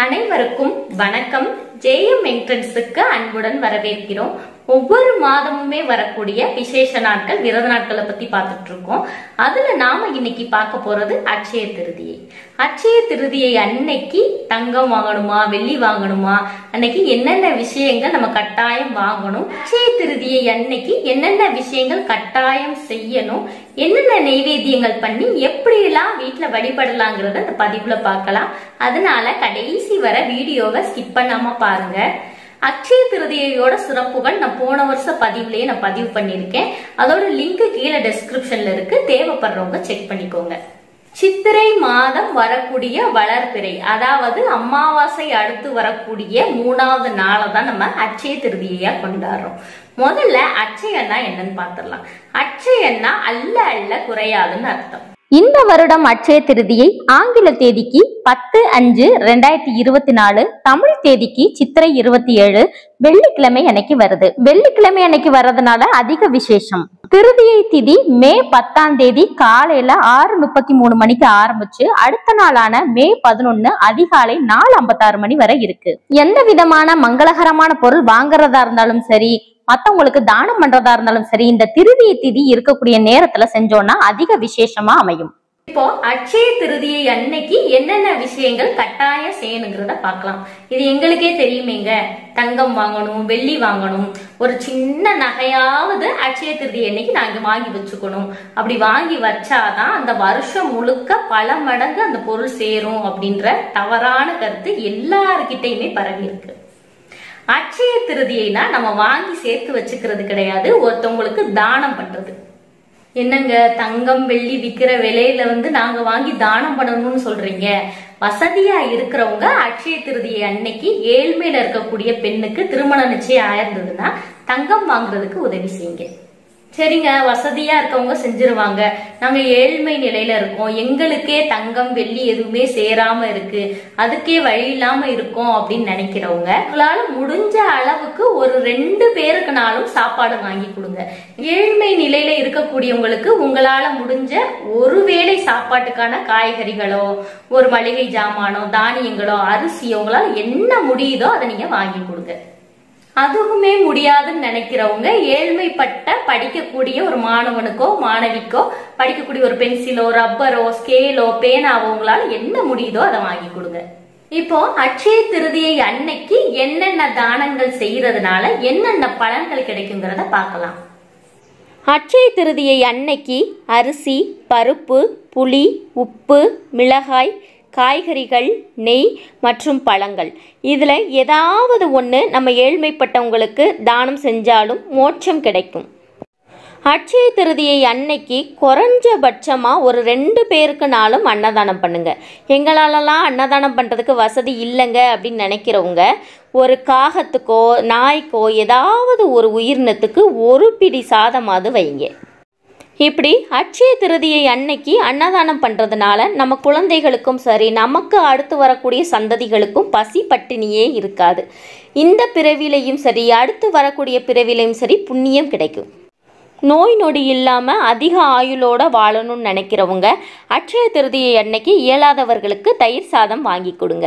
அனைவருக்கும் வணக்கம். ஜேஎம் என்ட்ரன்ஸுக்கு அன்புடன் வரவேற்கிறோம். ஒவ்வொரு மாதமுமே வரக்கூடிய விசேஷ நாட்கள், விரத நாட்களை பத்தி பார்த்துட்டு இருக்கோம். அதுல நாம இன்னைக்கு பார்க்க போறது அட்சய திருதியை. அட்சய திருதியை அன்னைக்கு தங்கம் வாங்கணுமா, வெள்ளி வாங்கணுமா, அன்னைக்கு என்னென்ன விஷயங்கள் நம்ம கட்டாயம் வாங்கணும், அட்சய திருதியை அன்னைக்கு என்னென்ன விஷயங்கள் கட்டாயம் செய்யணும், என்னென்ன நெய்வேத்தியங்கள் பண்ணி எப்படி எல்லாம் வீட்டுல வழிபடலாங்கிறத அந்த பதிவுல பார்க்கலாம். அதனால கடைசி வர வீடியோவை ஸ்கிப் பண்ணாம பாருங்க. அட்சய திருதியோட சிறப்புகள் நான் போன வருஷ பதிவுலயே நான் பதிவு பண்ணிருக்கேன். அதோட லிங்க் கீழே டெஸ்கிரிப்ஷன்ல இருக்கு, தேவைப்படுறவங்க செக் பண்ணிக்கோங்க. சித்திரை மாதம் வரக்கூடிய வளர்பிறை, அதாவது அமாவாசை அடுத்து வரக்கூடிய 3வது நாளை தான் நம்ம அட்சய திருதியா கொண்டாடுறோம். முதல்ல அட்சயன்னா என்னன்னு பாத்திரலாம். அட்சயன்னா அல்ல அல்ல குறையாதுன்னு அர்த்தம். இந்த வருடம் அட்சய திருதியை ஆங்கில தேதிக்கு 10/5/2024, தமிழ் தேதிக்கு சித்திரை 27 வெள்ளிக்கிழமை அன்னைக்கு வருது. வெள்ளிக்கிழமை அன்னைக்கு வர்றதுனால அதிக விசேஷம். திருதியை திதி மே 10ஆம் தேதி காலையில 6:33 மணிக்கு ஆரம்பிச்சு அடுத்த நாளான மே 11 அதிகாலை 4:56 மணி வரை இருக்கு. எந்த விதமான மங்களகரமான பொருள் வாங்குறதா இருந்தாலும் சரி, மத்தவங்களுக்கு தானம் பண்றதா இருந்தாலும் சரி, இந்த திருதியை திதி இருக்கக்கூடிய நேரத்துல செஞ்சோம்னா அதிக விசேஷமா அமையும். இப்போ அட்சய திருதியை அன்னைக்கு என்னென்ன விஷயங்கள் கட்டாயம் செய்யணுங்கிறத பார்க்கலாம். இது எங்களுக்கே தெரியுமேங்க, தங்கம் வாங்கணும், வெள்ளி வாங்கணும், ஒரு சின்ன நகையாவது அட்சய திருதியை அன்னைக்கு நாங்க வாங்கி வச்சுக்கணும். அப்படி வாங்கி வச்சாதான் அந்த வருஷம் முழுக்க பல மடங்கு அந்த பொருள் சேரும் அப்படின்ற தவறான கருத்து எல்லார்கிட்டையுமே பரவி இருக்கு. அட்சய திருதியைனா நம்ம வாங்கி சேர்த்து வச்சுக்கிறது கிடையாது, ஒருத்தவங்களுக்கு தானம் பண்றது. என்னங்க தங்கம் வெள்ளி விக்கிற விலையில நாங்க வாங்கி தானம் பண்ணணும்னு சொல்றீங்க? வசதியா இருக்கிறவங்க அட்சய திருதியை அன்னைக்கு ஏழ்மையில இருக்கக்கூடிய பெண்ணுக்கு திருமண நிச்சயம் ஆயிருந்ததுன்னா தங்கம் வாங்குறதுக்கு உதவி செய்யுங்க. சரிங்க, வசதியா இருக்கவங்க செஞ்சிருவாங்க, நாங்க ஏழ்மை நிலையில இருக்கோம், எங்களுக்கே தங்கம் வெள்ளி எதுவுமே சேராம இருக்கு, அதுக்கே வழி இல்லாம இருக்கோம் அப்படின்னு நினைக்கிறவங்க உங்களால முடிஞ்ச அளவுக்கு ஒரு 2 பேருக்குனாலும் சாப்பாடு வாங்கி கொடுங்க. ஏழ்மை நிலையில இருக்கக்கூடியவங்களுக்கு உங்களால முடிஞ்ச ஒரு வேளை சாப்பாட்டுக்கான காய்கறிகளோ, ஒரு மளிகை ஜாமானோ, தானியங்களோ, அரிசியோ, உங்களால என்ன முடியுதோ அதை நீங்க வாங்கி கொடுங்க. அதுவுமே முடியாதுன்னு நினைக்கிறவங்க ஏழ்மைப்பட்ட படிக்கக்கூடிய ஒரு மாணவனுக்கோ மாணவிக்கோ படிக்கக்கூடிய ஒரு பென்சிலோ, ரப்பரோ, ஸ்கேலோ, பேனாவோ உங்களால என்ன முடியுதோ அதை வாங்கி கொடுங்க. இப்போ அட்சய திருதியை அன்னைக்கு என்னென்ன தானங்கள் செய்யறதுனால என்னென்ன பலன்கள் கிடைக்குங்கிறத பார்க்கலாம். அட்சய திருதியை அன்னைக்கு அரிசி, பருப்பு, புளி, உப்பு, மிளகாய், காய்கறிகள், நெய் மற்றும் பழங்கள், இதில் ஏதாவது ஒன்று நம்ம ஏழ்மைப்பட்டவங்களுக்கு தானம் செஞ்சாலும் மோட்சம் கிடைக்கும். அட்சய திருதியை அன்னைக்கு குறைஞ்சபட்சமாக ஒரு 2 பேருக்குனாலும் அன்னதானம் பண்ணுங்க. எங்களாலலாம் அன்னதானம் பண்ணுறதுக்கு வசதி இல்லைங்க அப்படின்னு நினைக்கிறவங்க ஒரு காகத்துக்கோ நாய்க்கோ ஏதாவது ஒரு உயிரினத்துக்கு ஒரு பிடி சாதமாவது வைங்க. இப்படி அட்சய திருதியை அன்னைக்கு அன்னதானம் பண்ணுறதுனால நம்ம குழந்தைகளுக்கும் சரி, நமக்கு அடுத்து வரக்கூடிய சந்ததிகளுக்கும் பசி பட்டினியே இருக்காது. இந்த பிறவிலையும் சரி, அடுத்து வரக்கூடிய பிறவிலையும் சரி புண்ணியம் கிடைக்கும். நோய் நொடி இல்லாமல் அதிக ஆயுளோட வாழணும்னு நினைக்கிறவங்க அட்சய திருதியை அன்னைக்கு இயலாதவர்களுக்கு தயிர் சாதம் வாங்கி கொடுங்க.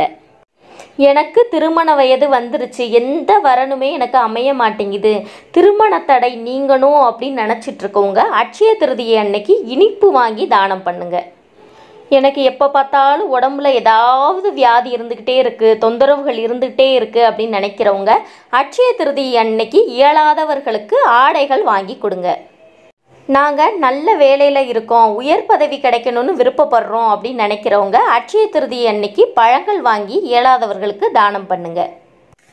எனக்கு திருமண வயது வந்துருச்சு, எந்த வரனுமே எனக்கு அமைய மாட்டேங்குது, திருமண தடை நீங்கணும் அப்படின்னு நினச்சிட்டு இருக்கவங்க அட்சய திருதியை அன்னைக்கு இனிப்பு வாங்கி தானம் பண்ணுங்க. எனக்கு எப்போ பார்த்தாலும் உடம்புல ஏதாவது வியாதி இருந்துக்கிட்டே இருக்குது, தொந்தரவுகள் இருந்துக்கிட்டே இருக்குது அப்படின்னு நினைக்கிறவங்க அட்சய திருதியை அன்னைக்கு இயலாதவர்களுக்கு ஆடைகள் வாங்கி கொடுங்க. நாங்கள் நல்ல வேலையில் இருக்கோம், உயர் பதவி கிடைக்கணும்னு விருப்பப்படுறோம் அப்படின்னு நினைக்கிறவங்க அட்சய திருதியை அன்னைக்கு பழங்கள் வாங்கி இயலாதவர்களுக்கு தானம் பண்ணுங்க.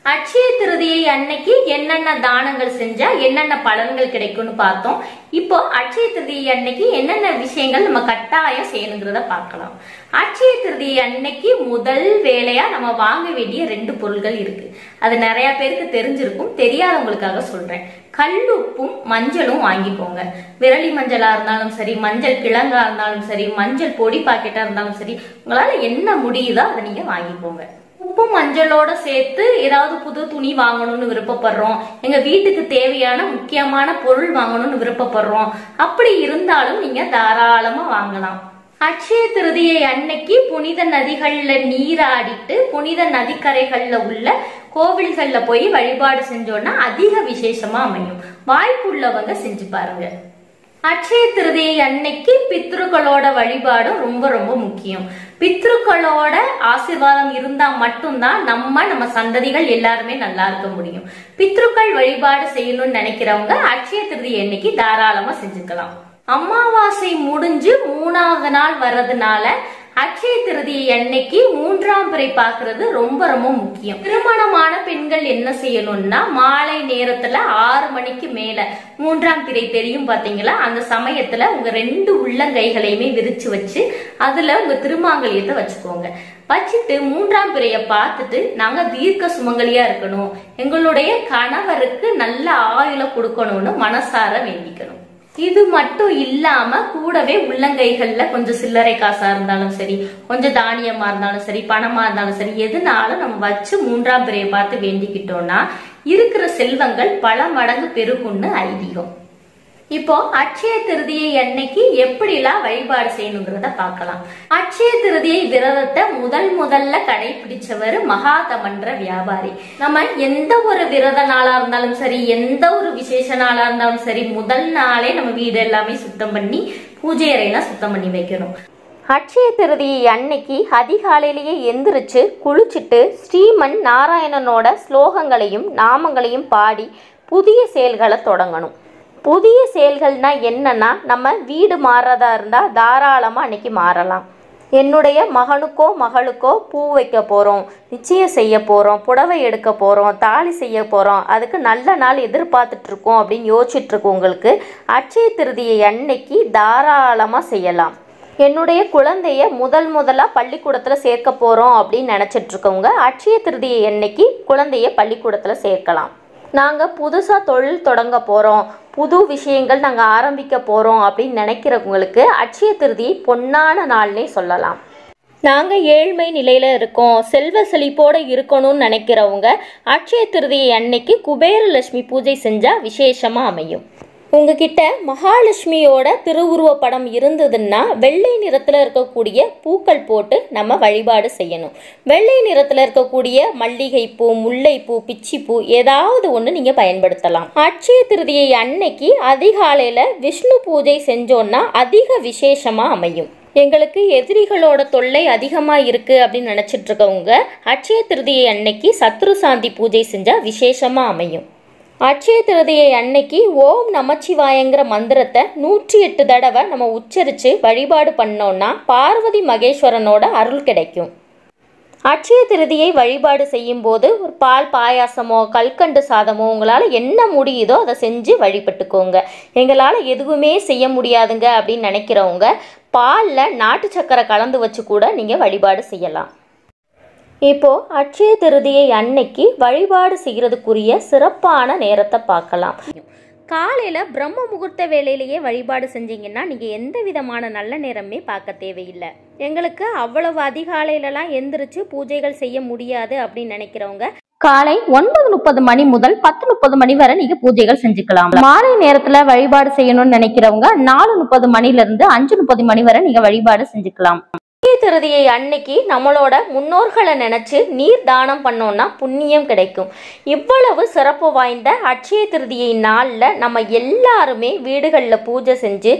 அட்சய திருதியை அன்னைக்கு என்னென்ன தானங்கள் செஞ்சா என்னென்ன பலன்கள் கிடைக்கும்னு பார்த்தோம். இப்போ அட்சய திருதியை அன்னைக்கு என்னென்ன விஷயங்கள் நம்ம கட்டாயம் செய்யணுங்கிறத பார்க்கலாம். அட்சய திருதியை அன்னைக்கு முதல் வேலையா நம்ம வாங்க வேண்டிய 2 பொருட்கள் இருக்கு. அது நிறைய பேருக்கு தெரிஞ்சிருக்கும், தெரியாதவங்களுக்காக சொல்றேன். கல்லுப்பும் மஞ்சளும் வாங்கிக்கோங்க. விரலி மஞ்சளா இருந்தாலும் சரி, மஞ்சள் கிழங்கா இருந்தாலும் சரி, மஞ்சள் பொடி பாக்கெட்டா இருந்தாலும் சரி, உங்களால என்ன முடியுதோ அதை நீங்க வாங்கிக்கோங்க. உப்பும் மஞ்சளோட சேர்த்து ஏதாவது புது துணி வாங்கணும்னு விருப்பப்படுறோம், எங்க வீட்டுக்கு தேவையான முக்கியமான பொருள் வாங்கணும்னு விருப்பப்படுறோம், அப்படி இருந்தாலும் நீங்க தாராளமா வாங்கலாம். அட்சய திருதியை அன்னைக்கு புனித நதிகள்ல நீராடிட்டு புனித நதிக்கரைகள்ல உள்ள கோவில்கள்ல போய் வழிபாடு செஞ்சோம்னா அதிக விசேஷமா அமையும். வாய்ப்புள்ளவங்க செஞ்சு பாருங்க. அட்சய திருதியை அன்னைக்கு பித்ருக்களோட வழிபாடும் ரொம்ப ரொம்ப முக்கியம். பித்ருக்களோட ஆசீர்வாதம் இருந்தா மட்டும்தான் நம்ம சந்ததிகள் எல்லாருமே நல்லா இருக்க முடியும். பித்ருக்கள் வழிபாடு செய்யணும்னு நினைக்கிறவங்க அட்சய திருதியை அன்னைக்கு தாராளமா செஞ்சுக்கலாம். அமாவாசை முடிஞ்சு 3வது நாள் வர்றதுனால அட்சய திருதியை அன்னைக்கு 3ஆம் பிறை பாக்குறது ரொம்ப ரொம்ப முக்கியம். திருமணமான பெண்கள் என்ன செய்யணும்னா மாலை நேரத்துல 6 மணிக்கு மேல 3ஆம் பிறை தெரியும் பாத்தீங்களா, அந்த சமயத்துல உங்க 2 உள்ளங்கைகளையுமே விரிச்சு வச்சு அதுல உங்க திருமாங்கல்யத்தை வச்சுக்கோங்க. வச்சுட்டு 3ஆம் பிறைய பார்த்துட்டு நாங்க தீர்க்க சுமங்கலியா இருக்கணும், எங்களுடைய கணவருக்கு நல்ல ஆயுள கொடுக்கணும்னு மனசார வேண்டிக்கணும். இது மட்டும் இல்லாம கூடவே உள்ளங்கைகள்ல கொஞ்சம் சில்லறை காசா இருந்தாலும் சரி, கொஞ்சம் தானியமா இருந்தாலும் சரி, பணமா இருந்தாலும் சரி, எதுனாலும் நம்ம வச்சு 3ஆம் பிறையை பார்த்து வேண்டிக்கிட்டோம்னா இருக்கிற செல்வங்கள் பல மடங்கு பெருகும்னு ஐதீகம். இப்போ அட்சய திருதியை அன்னைக்கு எப்படிலாம் வழிபாடு செய்யணுங்கிறத பார்க்கலாம். அட்சய திருதியை விரதத்தை முதல்ல கடைபிடிச்சவர் மகாதமன்ற வியாபாரி. நம்ம எந்த ஒரு விரத நாளா இருந்தாலும் சரி, எந்த ஒரு விசேஷ நாளா இருந்தாலும் சரி, முதல் நாளே நம்ம வீடு எல்லாமே சுத்தம் பண்ணி பூஜை அறையெல்லாம் சுத்தம் பண்ணி வைக்கணும். அட்சய திருதியை அன்னைக்கு அதிகாலையிலேயே எந்திரிச்சு குளிச்சுட்டு ஸ்ரீமன் நாராயணனோட ஸ்லோகங்களையும் நாமங்களையும் பாடி புதிய செயல்களை தொடங்கணும். புதிய செயல்கள்னா என்னன்னா, நம்ம வீடு மாறுறதா இருந்தால் தாராளமாக அன்னைக்கு மாறலாம். என்னுடைய மகனுக்கோ மகளுக்கோ பூ வைக்க போகிறோம், நிச்சயம் செய்ய போகிறோம், புடவை எடுக்க போகிறோம், தாலி செய்ய போகிறோம், அதுக்கு நல்ல நாள் எதிர்பார்த்துட்ருக்கோம் அப்படின்னு யோசிச்சுட்ருக்கவங்களுக்கு அட்சய திருதியை அன்னைக்கு தாராளமாக செய்யலாம். என்னுடைய குழந்தைய முதலாக பள்ளிக்கூடத்தில் சேர்க்க போகிறோம் அப்படின்னு நினச்சிட்ருக்கவங்க அட்சய திருதியை அன்னைக்கு குழந்தைய பள்ளிக்கூடத்தில் சேர்க்கலாம். நாங்கள் புதுசாக தொழில் தொடங்க போகிறோம், புது விஷயங்கள் நாங்கள் ஆரம்பிக்க போகிறோம் அப்படின்னு நினைக்கிறவங்களுக்கு அட்சய திருதியை பொன்னான நாள்னே சொல்லலாம். நாங்கள் ஏழ்மை நிலையில் இருக்கோம், செல்வ செழிப்போடு இருக்கணும்னு நினைக்கிறவங்க அட்சய திருதியை அன்னைக்கு குபேரலட்சுமி பூஜை செஞ்சால் விசேஷமாக அமையும். உங்ககிட்ட மகாலட்சுமியோட திருவுருவ படம் இருந்ததுன்னா வெள்ளை நிறத்தில் இருக்கக்கூடிய பூக்கள் போட்டு நம்ம வழிபாடு செய்யணும். வெள்ளை நிறத்தில் இருக்கக்கூடிய மல்லிகைப்பூ, முல்லைப்பூ, பிச்சிப்பூ ஏதாவது ஒன்று நீங்கள் பயன்படுத்தலாம். அட்சய திருதியை அன்னைக்கு அதிகாலையில் விஷ்ணு பூஜை செஞ்சோன்னா அதிக விசேஷமாக அமையும். எங்களுக்கு எதிரிகளோட தொல்லை அதிகமாக இருக்குது அப்படின்னு நினச்சிட்டு இருக்கவங்க அட்சய திருதியை அன்னைக்கு சத்ரு சாந்தி பூஜை செஞ்சால் விசேஷமாக அமையும். அட்சய திருதியை அன்னைக்கு ஓம் நமச்சிவாயங்கிற மந்திரத்தை 108 தடவை நம்ம உச்சரித்து வழிபாடு பண்ணோன்னா பார்வதி மகேஸ்வரனோட அருள் கிடைக்கும். அட்சய திருதியை வழிபாடு செய்யும்போது ஒரு பால் பாயாசமோ கல்கண்டு சாதமோ உங்களால் என்ன முடியுதோ அதை செஞ்சு வழிபட்டுக்கோங்க. எங்களால் எதுவுமே செய்ய முடியாதுங்க அப்படின்னு நினைக்கிறவங்க பாலில் நாட்டு சக்கரை கலந்து வச்சு கூட நீங்கள் வழிபாடு செய்யலாம். இப்போது அட்சய திருதியை அன்னைக்கு வழிபாடு செய்கிறதுக்குரிய சிறப்பான நேரத்தை பார்க்கலாம். காலையில் பிரம்ம முகூர்த்த வேலையிலேயே வழிபாடு செஞ்சீங்கன்னா நீங்கள் எந்த விதமான நல்ல நேரமே பார்க்க தேவையில்லை. எங்களுக்கு அவ்வளவு அதிகாலையிலலாம் எந்திரிச்சு பூஜைகள் செய்ய முடியாது அப்படின்னு நினைக்கிறவங்க காலை 9:30 மணி முதல் 10:30 மணி வரை நீங்க பூஜைகள் செஞ்சுக்கலாம். மாலை நேரத்துல வழிபாடு செய்யணும்னு நினைக்கிறவங்க 4:30 மணிலிருந்து 5:30 மணி வரை நீங்க வழிபாடு செஞ்சுக்கலாம். அட்சய திருதியை அன்னைக்கு நம்மளோட முன்னோர்களை நினைச்சு நீர் தானம் பண்ணோம்னா புண்ணியம் கிடைக்கும். இவ்வளவு சிறப்பு வாய்ந்த அட்சய திருதியை நாளில் நம்ம எல்லாருமே வீடுகளில் பூஜை செஞ்சு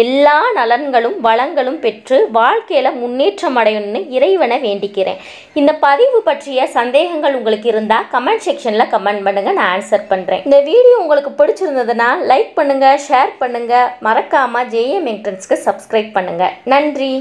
எல்லா நலன்களும் வளங்களும் பெற்று வாழ்க்கையில் முன்னேற்றம் அடையணும்னு இறைவனை வேண்டிக்கிறேன். இந்த பதிவு பற்றிய சந்தேகங்கள் உங்களுக்கு இருந்தால் கமெண்ட் செக்ஷனில் கமெண்ட் பண்ணுங்கள், நான் ஆன்சர் பண்ணுறேன். இந்த வீடியோ உங்களுக்கு பிடிச்சிருந்ததுன்னா லைக் பண்ணுங்கள், ஷேர் பண்ணுங்கள், மறக்காமல் JM Entrance-க்கு சப்ஸ்கிரைப் பண்ணுங்கள். நன்றி.